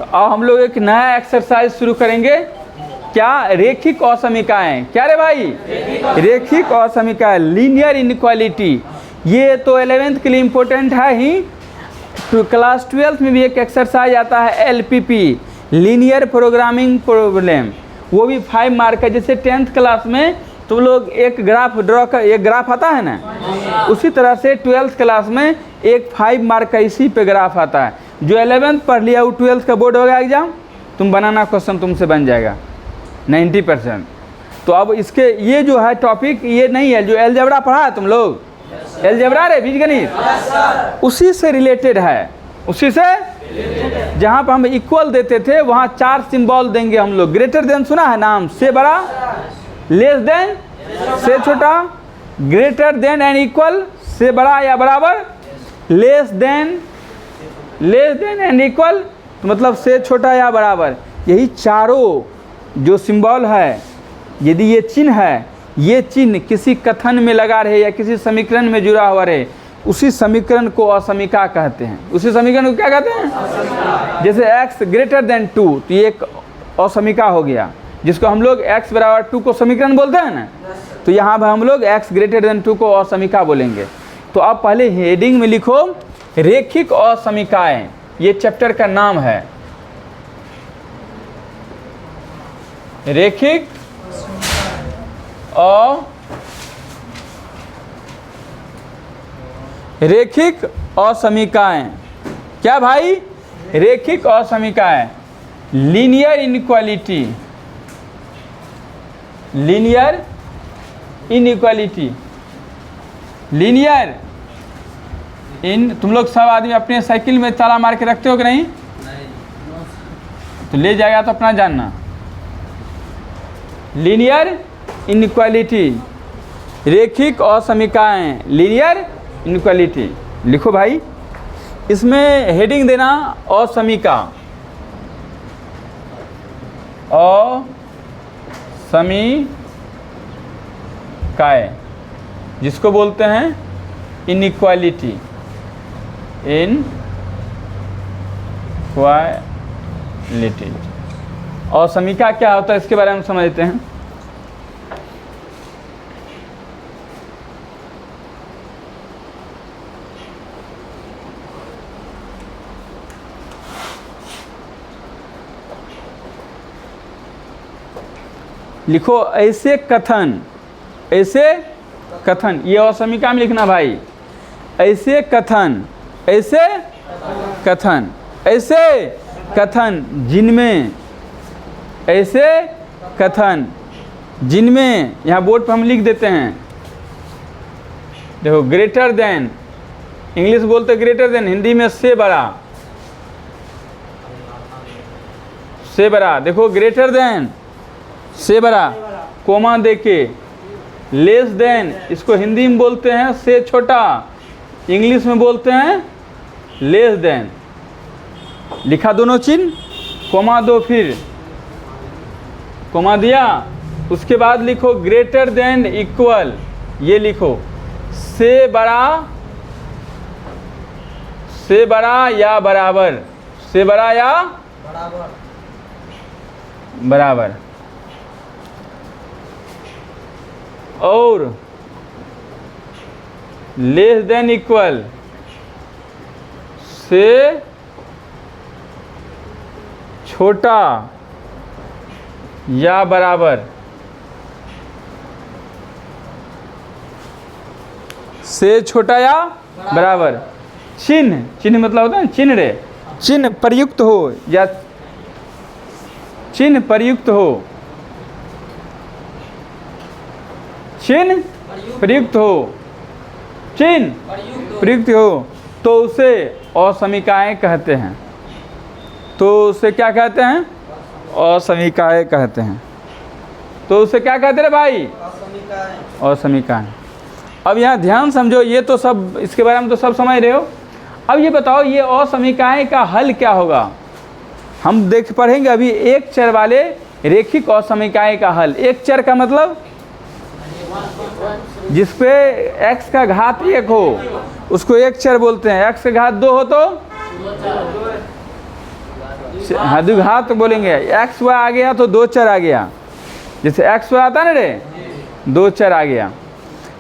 तो अब हम लोग एक नया एक्सरसाइज शुरू करेंगे। क्या? रेखिक असमीकाएं। क्या रे भाई? रेखिक असमीकाएं, लीनियर इनइक्वालिटी। ये तो 11th के लिए इम्पोर्टेंट है ही। तो क्लास 12th में भी एक एक्सरसाइज आता है LPP, लीनियर प्रोग्रामिंग प्रॉब्लम, वो भी 5 मार्क है। जैसे 10th क्लास में तुम लोग एक ग्राफ ड्रॉ कर, एक ग्राफ आता है ना, उसी तरह से 12th क्लास में एक 5 मार्क का इसी पे ग्राफ आता है। जो 11th पढ़ लिया वो 12th का बोर्ड होगा एग्जाम, तुम बनाना क्वेश्चन तुमसे बन जाएगा 90%। तो अब इसके ये जो है टॉपिक ये नहीं है जो अलजेब्रा पढ़ा है तुम लोग, अलजेब्रा रे बीजगणित, उसी से रिलेटेड है। उसी से जहाँ पर हम इक्वल देते थे वहाँ 4 सिंबल देंगे हम लोग। ग्रेटर देन सुना है नाम? से बड़ा, लेस देन से छोटा, ग्रेटर देन एंड इक्वल से बड़ा या बराबर, लेस देन एंड इक्वल तो मतलब से छोटा या बराबर। यही चारों जो सिंबल है, यदि ये चिन्ह है, ये चिन्ह किसी कथन में लगा रहे या किसी समीकरण में जुड़ा हुआ रहे, उसी समीकरण को असमीका कहते हैं। उसी समीकरण को क्या कहते हैं? जैसे x ग्रेटर देन 2 तो ये एक असमीका हो गया, जिसको हम लोग x बराबर 2 को समीकरण बोलते हैं ना, तो यहाँ पर हम लोग x ग्रेटर देन 2 को असमीका बोलेंगे। तो आप पहले हेडिंग में लिखो रेखिक असमीकाएं, ये चैप्टर का नाम है। रेखिक असमीकाएं। क्या भाई? रेखिक असमीकाएं, linear inequality, linear inequality, linear in. तुम लोग सब आदमी अपने साइकिल में ताला मार के रखते हो कि नहीं? तो ले जाएगा तो अपना जानना। लीनियर इनइक्वालिटी, रेखिक असमीकाएं, लीनियर इनइक्वालिटी। लिखो भाई, इसमें हेडिंग देना असमीका, असमीकाएं, जिसको बोलते हैं इनइक्वालिटी, इनइक्वालिटी। असमीका क्या होता है इसके बारे में समझते हैं। लिखो ऐसे कथन, ऐसे कथन, ये असमीका में लिखना भाई। ऐसे कथन, ऐसे कथन, ऐसे कथन जिनमें, ऐसे कथन जिनमें, यहाँ बोर्ड पर हम लिख देते हैं। देखो ग्रेटर देन, इंग्लिश बोलते ग्रेटर देन, हिंदी में से बड़ा, से बड़ा। देखो ग्रेटर देन, से बड़ा, कोमा देके, लेस देन, इसको हिंदी में बोलते हैं से छोटा, इंग्लिश में बोलते हैं लेस देन। लिखा दोनों चिन्ह, कोमा दो, फिर कोमा दिया, उसके बाद लिखो ग्रेटर देन इक्वल, ये लिखो से बड़ा, से बड़ा या बराबर, से बड़ा या बराबर। और लेस देन इक्वल, से छोटा या बराबर, से छोटा या बराबर। चिन्ह, चिन्ह मतलब होता है चिन्ह रे, चिन्ह प्रयुक्त हो या चिन्ह प्रयुक्त हो, चिन्ह प्रयुक्त हो, चिन्ह प्रयुक्त हो, तो उसे असमीकाएं कहते हैं। तो उसे क्या कहते हैं? असमीकाएं कहते हैं। तो उसे क्या कहते हैं भाई? असमीकाएं। अब यहाँ ध्यान समझो, ये तो सब इसके बारे में तो सब समझ रहे हो। अब ये बताओ ये असमीकाएं का हल क्या होगा? हम देख पढ़ेंगे अभी एक चर वाले रेखिक असमीकाएं का हल। एक चर का मतलब जिसपे x का घात 1 हो उसको एक चर बोलते हैं। x का घात 2 हो तो हाँ द्विघात बोलेंगे, एक्स वाई आ गया तो दो चर आ गया, जैसे एक्स वाई आता ना रे, दो चर आ गया।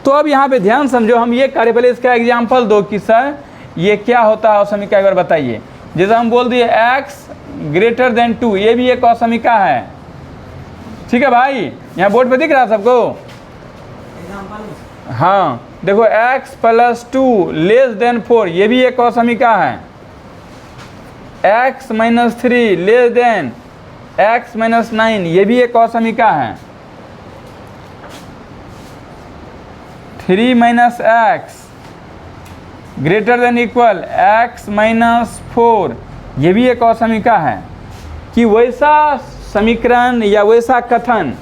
तो अब यहाँ पे ध्यान समझो, हम ये कार्य, पहले इसका एग्जाम्पल दो कि सर ये क्या होता है असमिका, एक बार बताइए। जैसे हम बोल दिए x ग्रेटर देन 2, ये भी एक असमिका है, ठीक है भाई, यहाँ बोर्ड पे दिख रहा है सबको? हाँ देखो x प्लस 2 लेस देन 4, ये भी एक असमिका है। x minus 3 less than x minus 9, ये भी एक असमिका है। 3 minus x greater than equal x minus 4, ये भी एक असमिका है। कि वैसा समीकरण या वैसा कथन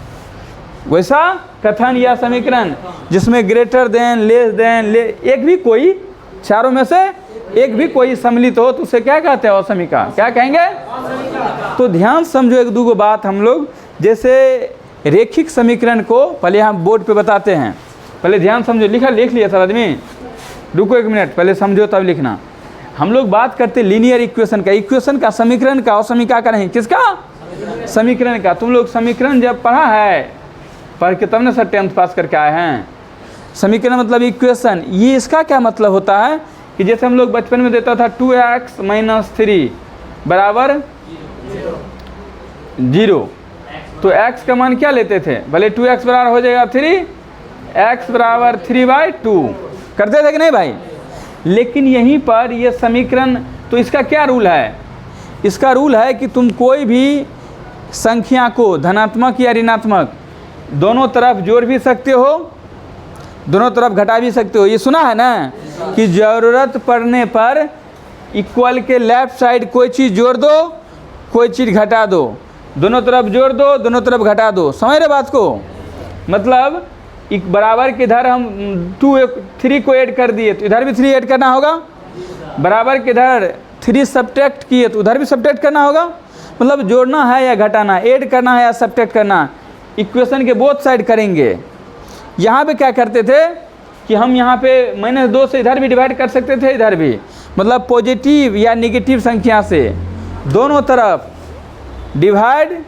या समीकरण जिसमें ग्रेटर देन, लेस देन, एक भी कोई, चारों में से एक भी कोई सम्मिलित हो तो उसे क्या कहते हैं? असमिका। क्या कहेंगे? तो ध्यान समझो एक दो बात हम लोग, जैसे रेखिक समीकरण को पहले हम बोर्ड पे बताते हैं, पहले ध्यान समझो। लिख लिया सब आदमी? रुको एक मिनट, पहले समझो तब लिखना। हम लोग बात करते लीनियर इक्वेशन का, इक्वेशन का, समीकरण का, असमिका का नहीं, किसका? समीकरण का। तुम लोग समीकरण जब पढ़ा है, पढ़ के तब ना सर 10th पास करके आए हैं। समीकरण मतलब इक्वेशन, ये इसका क्या मतलब होता है कि जैसे हम लोग बचपन में देता था 2x माइनस 3 बराबर 0, तो x का मान क्या लेते थे? भले 2x बराबर हो जाएगा 3, x बराबर 3/2 करते थे कि नहीं भाई? लेकिन यहीं पर ये समीकरण, तो इसका क्या रूल है? इसका रूल है कि तुम कोई भी संख्या को धनात्मक या ऋणात्मक दोनों तरफ जोड़ भी सकते हो, दोनों तरफ घटा भी सकते हो। ये सुना है ना कि ज़रूरत पड़ने पर इक्वल के लेफ्ट साइड कोई चीज़ जोड़ दो, कोई चीज़ घटा दो, दोनों तरफ जोड़ दो, दोनों तरफ घटा दो। समझ रहे बात को? मतलब एक बराबर के इधर हम 3 को ऐड कर दिए तो इधर भी 3 ऐड करना होगा, बराबर के इधर 3 सब्ट्रैक्ट किए तो उधर भी सब्ट्रैक्ट करना होगा। मतलब जोड़ना है या घटाना, ऐड करना है या सब्ट्रैक्ट करना, इक्वेशन के बोथ साइड करेंगे। यहाँ पे क्या करते थे कि हम यहाँ पे -2 से इधर भी डिवाइड कर सकते थे, इधर भी, मतलब पॉजिटिव या नेगेटिव संख्या से दोनों तरफ डिवाइड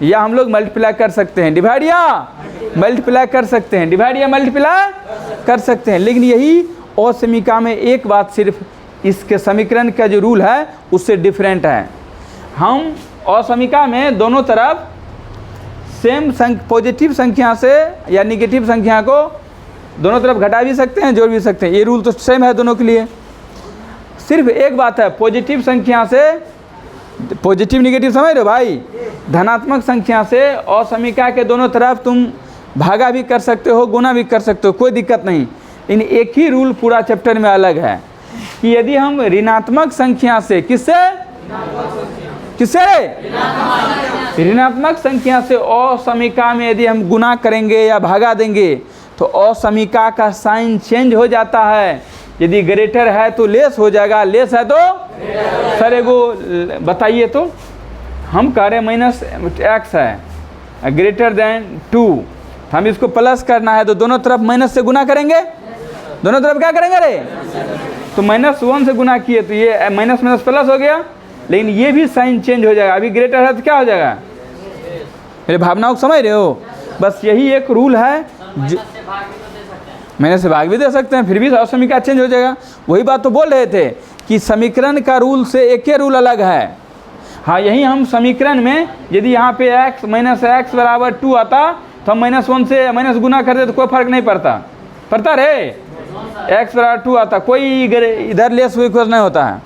या हम लोग मल्टीप्लाई कर सकते हैं, डिवाइड या मल्टीप्लाई कर सकते हैं, डिवाइड या मल्टीप्लाई कर सकते हैं। लेकिन यही असमिका में एक बात सिर्फ इसके समीकरण का जो रूल है उससे डिफरेंट है। हम असमिका में दोनों तरफ सेम पॉजिटिव संख्या से या निगेटिव संख्या को दोनों तरफ घटा भी सकते हैं, जोड़ भी सकते हैं। ये रूल तो सेम है दोनों के लिए। सिर्फ एक बात है, पॉजिटिव संख्या से, पॉजिटिव निगेटिव समझ रहे हो भाई? धनात्मक संख्या से असमिका के दोनों तरफ तुम भागा भी कर सकते हो, गुना भी कर सकते हो, कोई दिक्कत नहीं। इन एक ही रूल पूरा चैप्टर में अलग है कि यदि हम ऋणात्मक संख्या से, किससे ऋणात्मक संख्या से असमिका में यदि हम गुना करेंगे या भागा देंगे तो असमिका का साइन चेंज हो जाता है। यदि ग्रेटर है तो लेस हो जाएगा, लेस है तो सर एगो बताइए तो, हम कह रहे -x है ग्रेटर देन 2, हम इसको प्लस करना है तो दोनों तरफ माइनस से गुना करेंगे, दोनों तरफ क्या करेंगे रे? तो -1 से गुना किए तो ये माइनस माइनस प्लस हो गया, लेकिन ये भी साइन चेंज हो जाएगा। अभी ग्रेटर है तो क्या हो जाएगा? मेरे भावनाओं को समझ रहे हो? बस यही एक रूल है, मैंने से भाग भी दे सकते हैं, फिर भी असमिका चेंज हो जाएगा। वही बात तो बोल रहे थे कि समीकरण का रूल से एक ही रूल अलग है। हाँ, यही हम समीकरण में यदि यहाँ पे x माइनस एक्स बराबर 2 आता तो हम -1 से माइनस गुना करते तो कोई फर्क नहीं पड़ता रे? x बराबर 2 आता, कोई इधर लेस हुई कुछ नहीं होता है।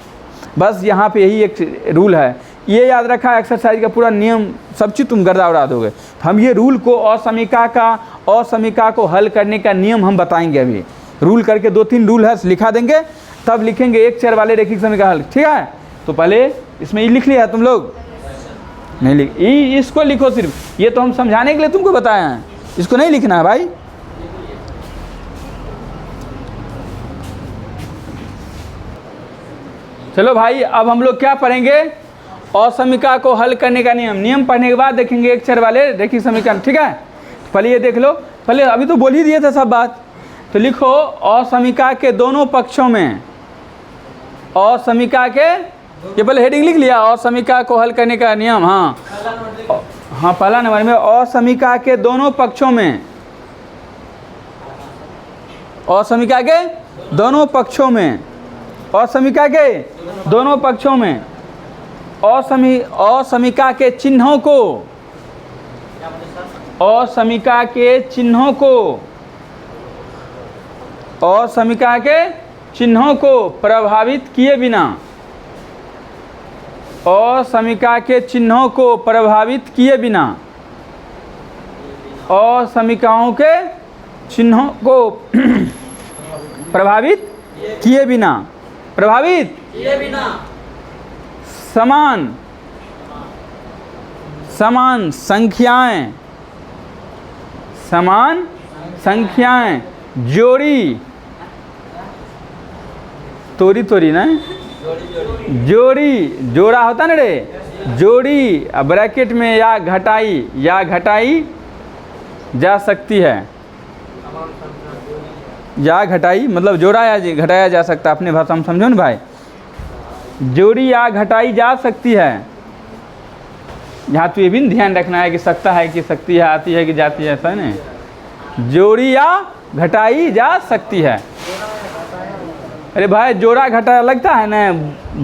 बस यहाँ पे यही एक रूल है, ये याद रखा। एक्सरसाइज का पूरा नियम सब चीज़ तुम गर्दा उड़ा दोगे। हम ये रूल को असमिका को हल करने का नियम हम बताएंगे। अभी रूल करके 2-3 रूल है लिखा देंगे, तब लिखेंगे एक चर वाले रेखिक समीकरण हल। ठीक है, तो पहले इसमें ये लिख लिया है तुम लोग? नहीं लिख, इसको लिखो सिर्फ, ये तो हम समझाने के लिए तुमको बताया है, इसको नहीं लिखना है भाई। चलो भाई, अब हम लोग क्या पढ़ेंगे? असमिका को हल करने का नियम पढ़ने के बाद देखेंगे एक चर वाले रेखिक समीकरण। ठीक है, पहले ये देख लो, पहले अभी तो बोल ही दिए थे सब बात। तो लिखो असमिका के दोनों पक्षों में, असमिका के ये पहले हेडिंग लिख लिया, और समीकरण को हल करने का नियम। हाँ पहला नंबर में असमीकरण के दोनों पक्षों में, असमीकरण के दोनों पक्षों में, असमीकरण के दोनों पक्षों में असमीकरण के चिन्हों को, असमीकरण के चिन्हों को, असमीकरण के चिन्हों को प्रभावित किए बिना, असमीकरण के चिन्हों को प्रभावित किए बिना, असमीकरणों के चिन्हों को प्रभावित किए बिना, प्रभावित किए बिना समान समान संख्याएं, समान संख्याएं जोड़ी, तोड़ी ना, जोड़ी, जोड़ा होता ना रे, जोड़ी ब्रैकेट में या घटाई जा सकती है, या घटाई मतलब जोड़ा या घटाया जा सकता है, अपने भाषा में समझो ना भाई। जोड़ी या घटाई जा सकती है, यहाँ तो ये भी ध्यान रखना है कि सकता है कि सकती है, आती है कि जाती है, ऐसा नहीं। जोड़ी या घटाई जा सकती है। अरे भाई जोड़ा घटाया लगता है ना,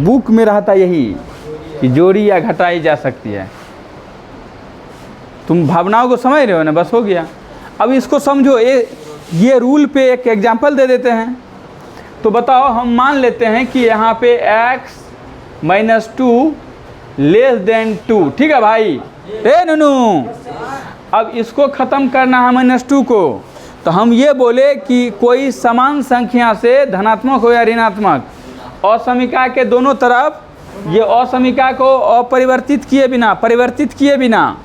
बुक में रहता यही कि जोड़ी या घटाई जा सकती है। तुम भावनाओं को समझ रहे हो ना, बस हो गया। अब इसको समझो, ये रूल पे एक एग्जांपल दे देते हैं। तो बताओ, हम मान लेते हैं कि यहाँ पे x - 2 < 2, ठीक है भाई। नूनू, अब इसको ख़त्म करना है -2 को, तो हम ये बोले कि कोई समान संख्या से धनात्मक हो या ऋणात्मक, असमीकरण के दोनों तरफ ये असमीकरण को अपरिवर्तित किए बिना, परिवर्तित किए बिना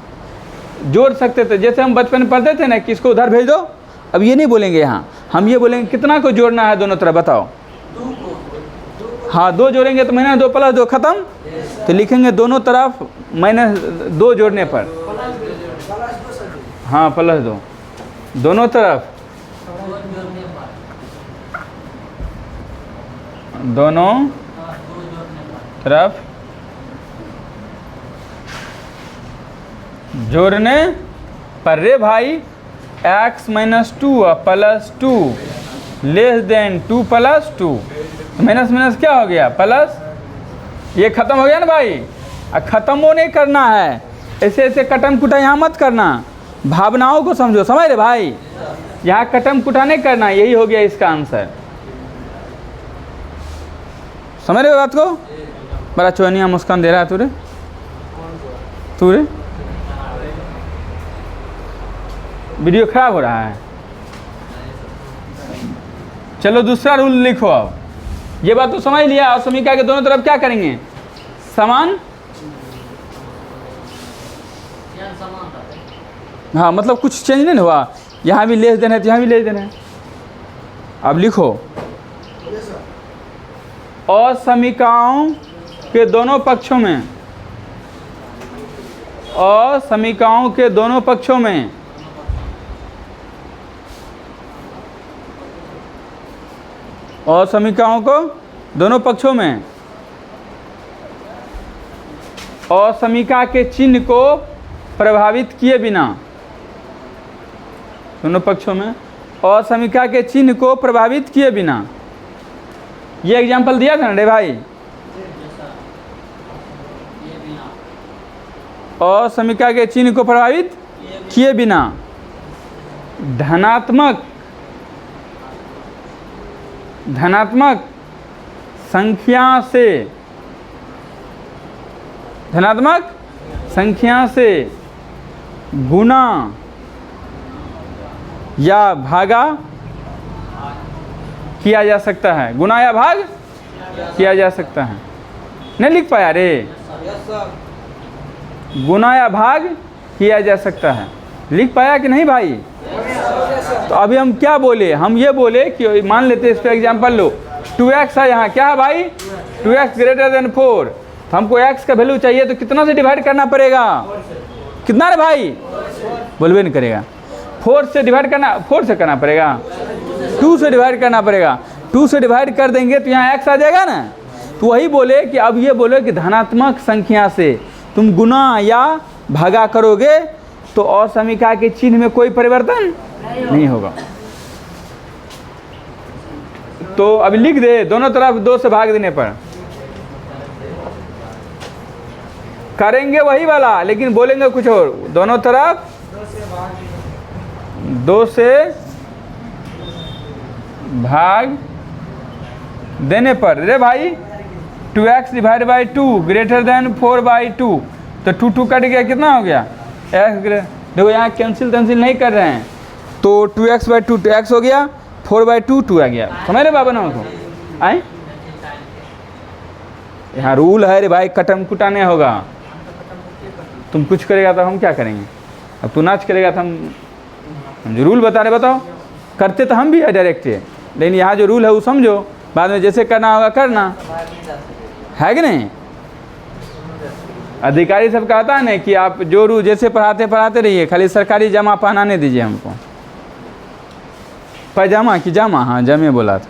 जोड़ सकते थे। जैसे हम बचपन में पढ़ते थे ना कि इसको उधर भेज दो, अब ये नहीं बोलेंगे यहाँ, हम ये बोलेंगे कितना को जोड़ना है दोनों तरफ, बताओ। हाँ 2 जोड़ेंगे तो -2 + 2 खत्म, तो लिखेंगे दोनों तरफ -2 जोड़ने पर, हाँ +2 दोनों तरफ, दोनों तरफ जोड़ने पर रे भाई x - 2 + 2 < 2 + 2, माइनस माइनस क्या हो गया प्लस, ये खत्म हो गया ना भाई। ख़त्म वो नहीं करना है, ऐसे ऐसे कटम कुटा यहाँ मत करना, भावनाओं को समझो, समझ रहे भाई। यहाँ कटम कुटा नहीं करना, यही हो गया इसका आंसर। समझ रहे हो बात को? बड़ा चौनिया मुस्कान दे रहा है तू रे वीडियो खराब हो रहा है। चलो दूसरा रूल लिखो। अब ये बात तो समझ लिया, और समीकरण के दोनों तरफ क्या करेंगे, समान, हाँ मतलब कुछ चेंज नहीं हुआ, यहाँ भी लेस देना है तो यहाँ भी लेस देना है। अब लिखो, असमीकरणों के दोनों पक्षों में, असमीकरणों के दोनों पक्षों में असमीकरणों को दोनों पक्षों में असमीकरण के चिन्ह को प्रभावित किए बिना, दोनों पक्षों में असमीकरण के चिन्ह को प्रभावित किए बिना, ये एग्जाम्पल दिया था ना रे भाई। असमीकरण के चिन्ह को प्रभावित किए बिना धनात्मक संख्या से गुना या भागा किया जा सकता है, गुना या भाग किया जा सकता है। नहीं लिख पाया रे, गुना या भाग किया जा सकता है, लिख पाया कि नहीं भाई? तो अभी हम क्या बोले, हम ये बोले कि मान लेते इस पर एग्जांपल लो, 2x है यहाँ, क्या है भाई 2x > 4, तो हमको x का वैल्यू चाहिए तो कितना से डिवाइड करना पड़ेगा, कितना रे भाई, बोलबे नहीं करेगा। 4 से डिवाइड करना, 4 से करना पड़ेगा, 2 से डिवाइड करना पड़ेगा, 2 से डिवाइड कर देंगे तो यहाँ x आ जाएगा ना, तो वही बोले कि अब ये बोले कि धनात्मक संख्या से तुम गुना या भागा करोगे तो असमीका के चिन्ह में कोई परिवर्तन नहीं होगा। तो अब लिख दे दोनों तरफ 2 से भाग देने पर करेंगे वही वाला, लेकिन बोलेंगे कुछ और। दोनों तरफ 2 से भाग देने पर, रे भाई 2x divide by 2 greater than 4/2, तो 2 कट गया, कितना हो गया x। देखो यहाँ कैंसिल नहीं कर रहे हैं, तो 2x/2 x हो गया, 4/2 2 आ गया। समझ रहे बाबा ना उसको आए। यहाँ रूल है रे भाई, कटम कुटाने होगा। तुम कुछ करेगा तो हम क्या करेंगे, अब तू नाच करेगा तो हम जो रूल बता रहे बताओ। करते तो हम भी है डायरेक्ट, लेकिन यहाँ जो रूल है वो समझो, बाद में जैसे करना होगा करना है कि नहीं। अधिकारी सब कहता है ना कि आप जो रूल जैसे पढ़ाते रहिए, खाली सरकारी जमा पहनाने दीजिए हमको। पैजामा की जामा, हाँ जमे बोला था।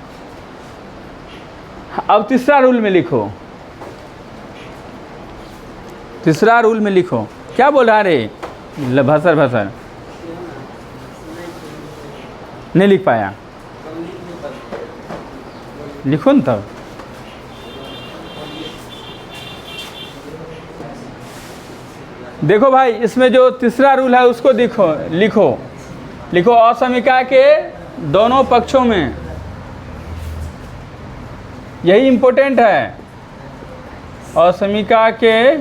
अब तीसरा रूल में लिखो, तीसरा रूल में लिखो क्या बोल रहा रे, भसर नहीं लिख पाया, लिखो न तब। देखो भाई इसमें जो तीसरा रूल है उसको लिखो असमीका के दोनों पक्षों में, यही इंपॉर्टेंट है। असमीका के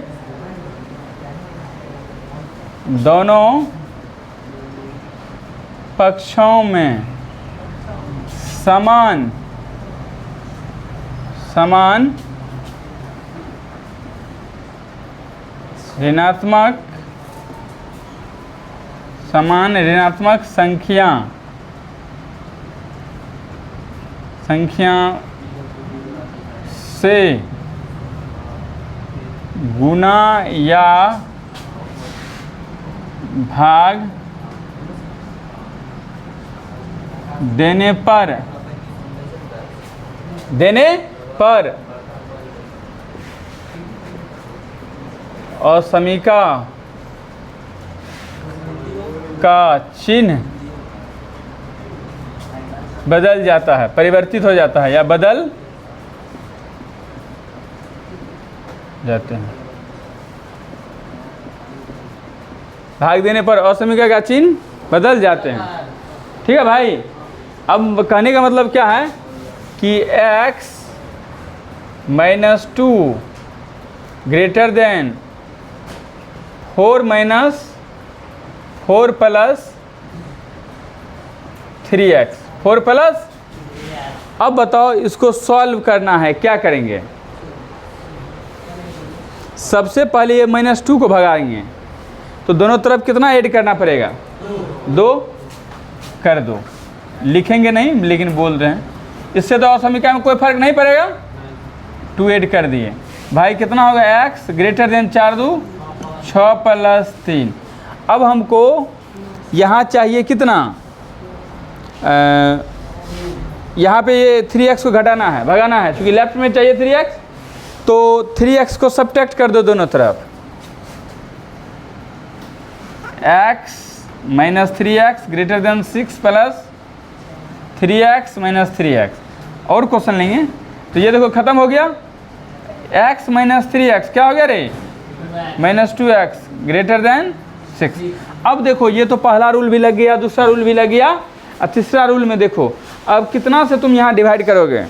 दोनों पक्षों में समान ऋणात्मक संख्या से गुना या भाग देने पर असमीका का चिन्ह बदल जाता है, परिवर्तित हो जाता है या बदल जाते हैं। भाग देने पर असमीका का चिन्ह बदल जाते हैं। ठीक है भाई। अब कहने का मतलब क्या है कि x - 2 greater than 4 - 4 + 3x 4 plus. अब बताओ इसको सॉल्व करना है, क्या करेंगे। सबसे पहले ये -2 को भगाएंगे, तो दोनों तरफ कितना ऐड करना पड़ेगा, 2 कर दो। लिखेंगे नहीं लेकिन बोल रहे हैं, इससे तो असमीका में कोई फर्क नहीं पड़ेगा। 2 ऐड कर दिए भाई, कितना होगा x ग्रेटर देन 4 2 6 + 3। अब हमको यहाँ चाहिए कितना, यहाँ पे ये 3x को घटाना है, भगाना है, क्योंकि लेफ्ट में चाहिए 3x, तो 3x को सब्ट्रैक्ट कर दो दोनों तरफ। x - 3x greater than 6 + 3x - 3x। और क्वेश्चन लेंगे तो ये देखो ख़त्म हो गया। x - 3x क्या हो गया रे, -2x ग्रेटर देन 6। अब देखो ये तो पहला रूल भी लग गया, दूसरा रूल भी लग गया, और तीसरा रूल में देखो अब कितना से तुम यहाँ डिवाइड करोगे।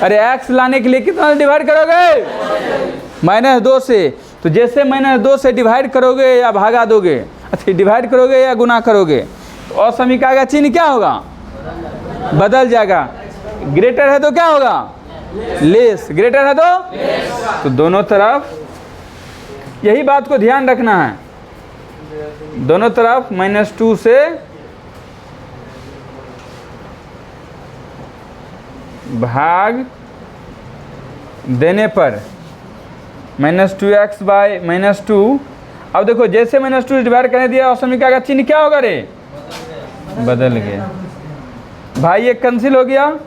अरे x लाने के लिए कितना डिवाइड करोगे, -2 से। तो जैसे -2 से डिवाइड करोगे या भागा दोगे, अच्छा डिवाइड करोगे या गुना करोगे, तो असमीका का चिन्ह क्या होगा, बदल जाएगा। ग्रेटर है तो क्या होगा, लेस। ग्रेटर है तो दोनों तरफ यही बात को ध्यान रखना है, दोनों तरफ -2 से भाग देने पर -2x बाई -2। अब देखो जैसे -2 डिवाइड करने दिया, असमीका का चिन्ह क्या होगा रे, बदल गया भाई। ये कैंसिल हो गया,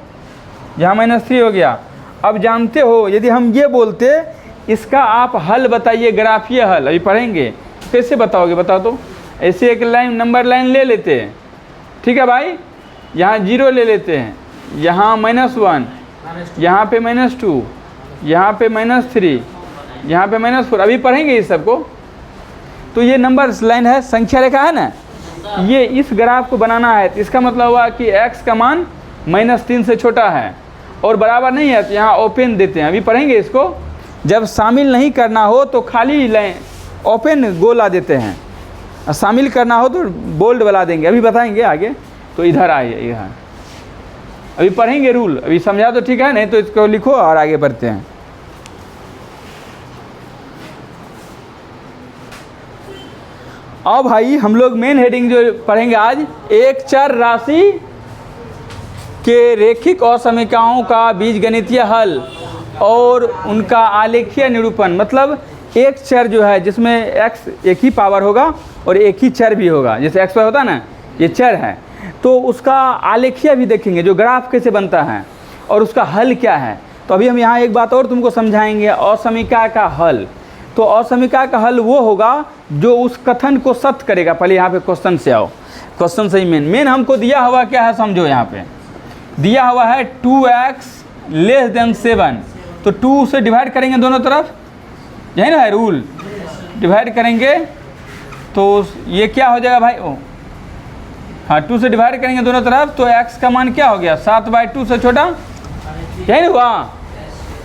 यहाँ -3 हो गया। अब जानते हो, यदि हम ये बोलते इसका आप हल बताइए, ग्राफीय हल, अभी पढ़ेंगे, कैसे बताओगे बताओ तो। ऐसे एक लाइन नंबर लाइन ले लेते हैं, ठीक है भाई, यहाँ 0 ले लेते हैं, यहाँ -1, यहाँ पे -2, यहाँ पे -3, यहाँ पे -4, अभी पढ़ेंगे इस सबको। तो ये नंबर्स लाइन है, संख्या रेखा है ना, ये इस ग्राफ को बनाना है। तो इसका मतलब हुआ कि x का मान -3 से छोटा है और बराबर नहीं है, तो यहाँ ओपन देते हैं, अभी पढ़ेंगे इसको। जब शामिल नहीं करना हो तो खाली लाइन ओपन गोला देते हैं, और शामिल करना हो तो बोल्ड वाला देंगे, अभी बताएंगे आगे। तो इधर आइए, इधर अभी पढ़ेंगे रूल, अभी समझा तो ठीक है, नहीं तो इसको लिखो और आगे बढ़ते हैं। अब भाई हम लोग मेन हेडिंग जो पढ़ेंगे आज, एक चर राशि के रेखिक असमीकाओं का बीजगणितीय हल और उनका आलेखीय निरूपण। मतलब एक चर जो है जिसमें x एक ही पावर होगा और एक ही चर भी होगा, जैसे x पर होता है ना, ये चर है, तो उसका आलेखीय भी देखेंगे, जो ग्राफ कैसे बनता है और उसका हल क्या है। तो अभी हम यहाँ एक बात और तुमको समझाएंगे, असमीका का हल। तो असमीका का हल वो होगा जो उस कथन को सत्य करेगा। पहले यहाँ पे क्वेश्चन से आओ, क्वेश्चन से ही मेन हमको दिया हुआ क्या है समझो। यहाँ पे दिया हुआ है 2x < 7, तो 2 से डिवाइड करेंगे दोनों तरफ, यही ना है रूल, डिवाइड करेंगे तो ये क्या हो जाएगा भाई, ओ हाँ 2 से डिवाइड करेंगे दोनों तरफ, तो x का मान क्या हो गया 7/2 से छोटा, यही हुआ।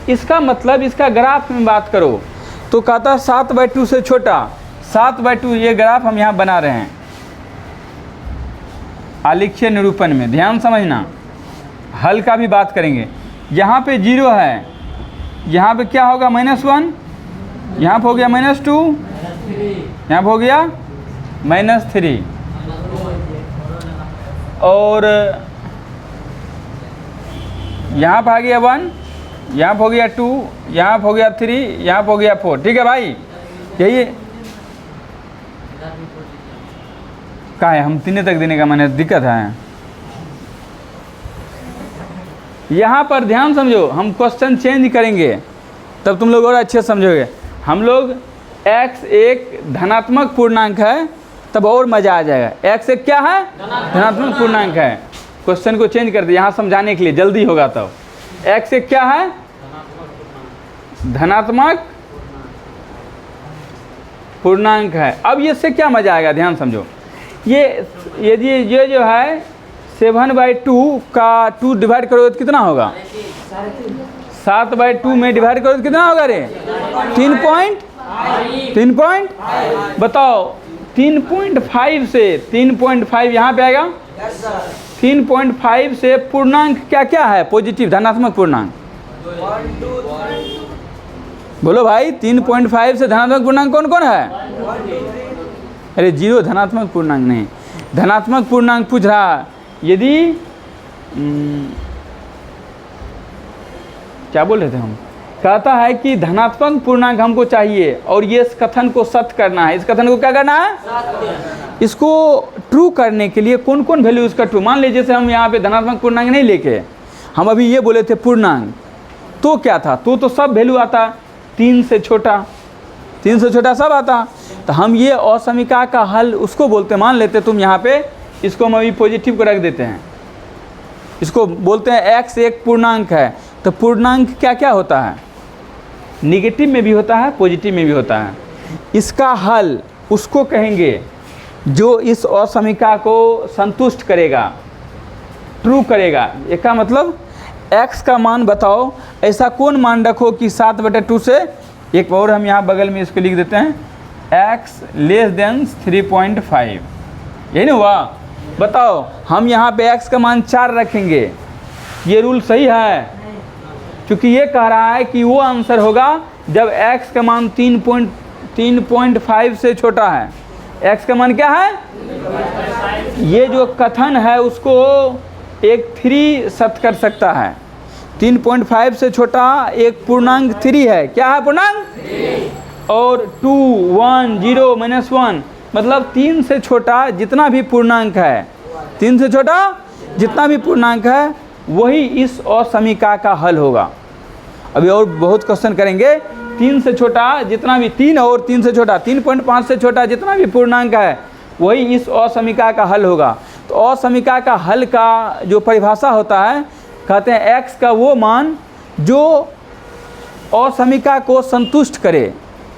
इसका मतलब इसका ग्राफ में बात करो तो कहता 7/2 से छोटा, 7/2 ये ग्राफ हम यहाँ बना रहे हैं आलेखीय निरूपण में, ध्यान समझना। हल का भी बात करेंगे। यहाँ पे 0 है, यहाँ पे क्या होगा -1, यहाँ पे हो गया -2, यहाँ पे हो गया -3, और यहाँ पे आ गया 1, यहाँ पे हो गया 2, यहाँ पे हो गया 3, यहाँ पे हो गया 4। ठीक है भाई, यही कहाँ है, हम 3 तक देने का मैंने दिक्कत है। यहाँ पर ध्यान समझो, हम क्वेश्चन चेंज करेंगे तब तुम लोग और अच्छे समझोगे। हम लोग x एक धनात्मक पूर्णांक है तब और मज़ा आ जाएगा। x एक क्या है, धनात्मक पूर्णांक है। क्वेश्चन को चेंज कर दे यहाँ समझाने के लिए, जल्दी होगा तब। x एक क्या है, धनात्मक पूर्णांक है। अब ये से क्या मज़ा आएगा, ध्यान समझो। ये यदि ये जो है 7/2 का 2 डिवाइड करोगे तो कितना होगा, 7/2 में डिवाइड करोगे तो कितना होगा रे, 3 बताओ 3.5 से 3.5 यहाँ पे आएगा, 3.5 से पूर्णांक क्या क्या है, पॉजिटिव धनात्मक पूर्णांक, बोलो भाई 3.5 से धनात्मक पूर्णांक कौन कौन है। अरे 0 धनात्मक पूर्णांक नहीं, धनात्मक पूर्णांक पूछ रहा। यदि क्या बोल रहे थे हम, कहता है कि धनात्मक पूर्णांक हमको चाहिए और ये इस कथन को सत्य करना है। इस कथन को क्या करना है, इसको ट्रू करने के लिए कौन कौन वैल्यू इसका ट्रू। मान लीजिए जैसे हम यहाँ पे धनात्मक पूर्णांक नहीं लेके, हम अभी ये बोले थे पूर्णांक, तो क्या था, तो सब वैल्यू आता 3 से छोटा, 3 से छोटा सब आता। तो हम ये असमीका का हल उसको बोलते, मान लेते तुम यहाँ पे, इसको हम अभी पॉजिटिव को रख देते हैं, इसको बोलते हैं x एक पूर्णांक है। तो पूर्णांक क्या क्या होता है, निगेटिव में भी होता है, पॉजिटिव में भी होता है। इसका हल उसको कहेंगे जो इस असमीका को संतुष्ट करेगा, ट्रू करेगा। इसका मतलब x का मान बताओ, ऐसा कौन मान रखो कि 7/2 से, एक और हम यहाँ बगल में इसको लिख देते हैं, x < 3.5, यही नहीं हुआ। बताओ हम यहाँ पे x का मान 4 रखेंगे, ये रूल सही है, क्योंकि ये कह रहा है कि वो आंसर होगा जब x का मान 3.5 से छोटा है। x का मान क्या है, ये जो कथन है उसको एक 3 सत्य कर सकता है। 3.5 से छोटा एक पूर्णांक 3 है, क्या है पूर्णांक, और 2, 1, 0, -1, मतलब 3 से छोटा जितना भी पूर्णांक है, 3 से छोटा जितना भी पूर्णांक है वही इस असमीका का हल होगा। अभी और बहुत क्वेश्चन करेंगे। 3 से छोटा जितना भी 3 और 3 से छोटा 3.5 से छोटा जितना भी पूर्णांक है वही इस असमीका का हल होगा। तो असमीका का हल का जो परिभाषा होता है, कहते हैं x का वो मान जो असमीका को संतुष्ट करे।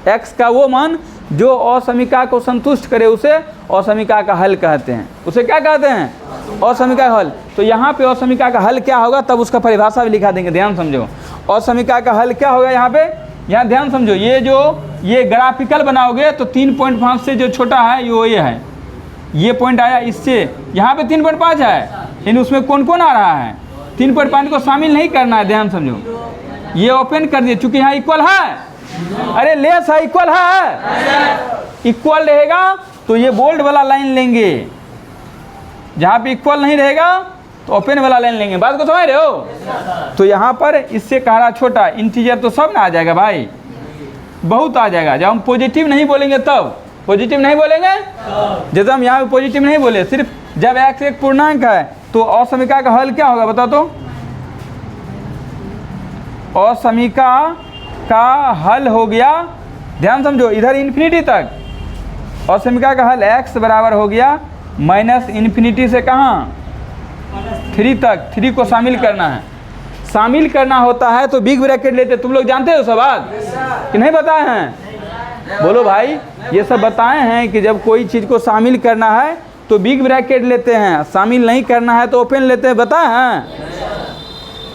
x का वो मान जो असमीका को संतुष्ट करे उसे असमीका का हल कहते हैं। उसे क्या कहते हैं? असमीका का हल। तो यहाँ पे असमीका का हल क्या होगा तब उसका परिभाषा भी लिखा देंगे, ध्यान समझो। असमीका का हल क्या होगा यहाँ पे, यहाँ ध्यान समझो। ये ग्राफिकल बनाओगे तो 3.5 से जो छोटा है ये है, ये पॉइंट आया इससे, यहाँ पे 3.5 है, लेकिन उसमें कौन कौन आ रहा है? 3.5 को शामिल नहीं करना है, ध्यान समझो। ये ओपन कर दिए चूंकि यहाँ इक्वल है, अरे लेस है, इक्वल है, इक्वल रहेगा तो ये बोल्ड वाला लाइन लेंगे, जहाँ पे इक्वल नहीं रहेगा तो ओपन वाला लाइन लेंगे। बात को समझ रहे हो? तो यहाँ पर इससे कह रहा छोटा, इंटीजर तो सब ना आ जाएगा भाई, बहुत आ जाएगा। जब हम पॉजिटिव नहीं बोलेंगे तब, पॉजिटिव नहीं बोलेंगे जैसे हम यहाँ पे पॉजिटिव नहीं बोले, सिर्फ जब x एक पूर्णांक है तो असमीका का हल क्या होगा बताओ तो? असमीका का हल हो गया, ध्यान समझो, इधर इन्फिनिटी तक असमीका का हल x बराबर हो गया -इन्फिनिटी से कहाँ 3 तक। 3 को शामिल करना है, शामिल करना होता है तो बिग ब्रैकेट लेते। तुम लोग जानते हो सब बात कि नहीं बताए हैं? बोलो भाई, ये सब बताए हैं कि जब कोई चीज़ को शामिल करना है तो बिग ब्रैकेट लेते हैं, शामिल नहीं करना है तो ओपन लेते हैं। बताए हैं?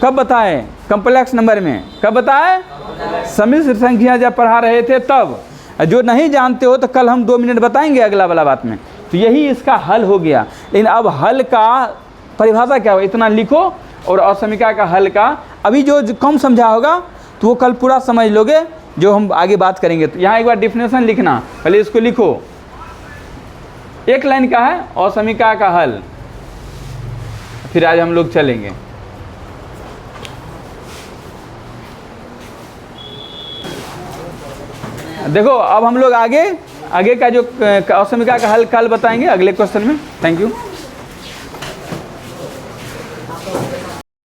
कब बताए? कॉम्प्लेक्स नंबर में। कब बताए? सम्मिश्र संख्या जब पढ़ा रहे थे तब। जो नहीं जानते हो तो कल हम 2 मिनट बताएंगे अगला वाला बात में। तो यही इसका हल हो गया। लेकिन अब हल का परिभाषा क्या हो, इतना लिखो। और असमीका का हल का अभी जो कम समझा होगा तो वो कल पूरा समझ लोगे जो हम आगे बात करेंगे। तो यहाँ एक बार डिफिनेशन लिखना, पहले इसको लिखो। एक लाइन का है असमीका का हल, फिर आज हम लोग चलेंगे। देखो अब हम लोग आगे का जो असमीका का हल कल बताएंगे अगले क्वेश्चन में। Thank you.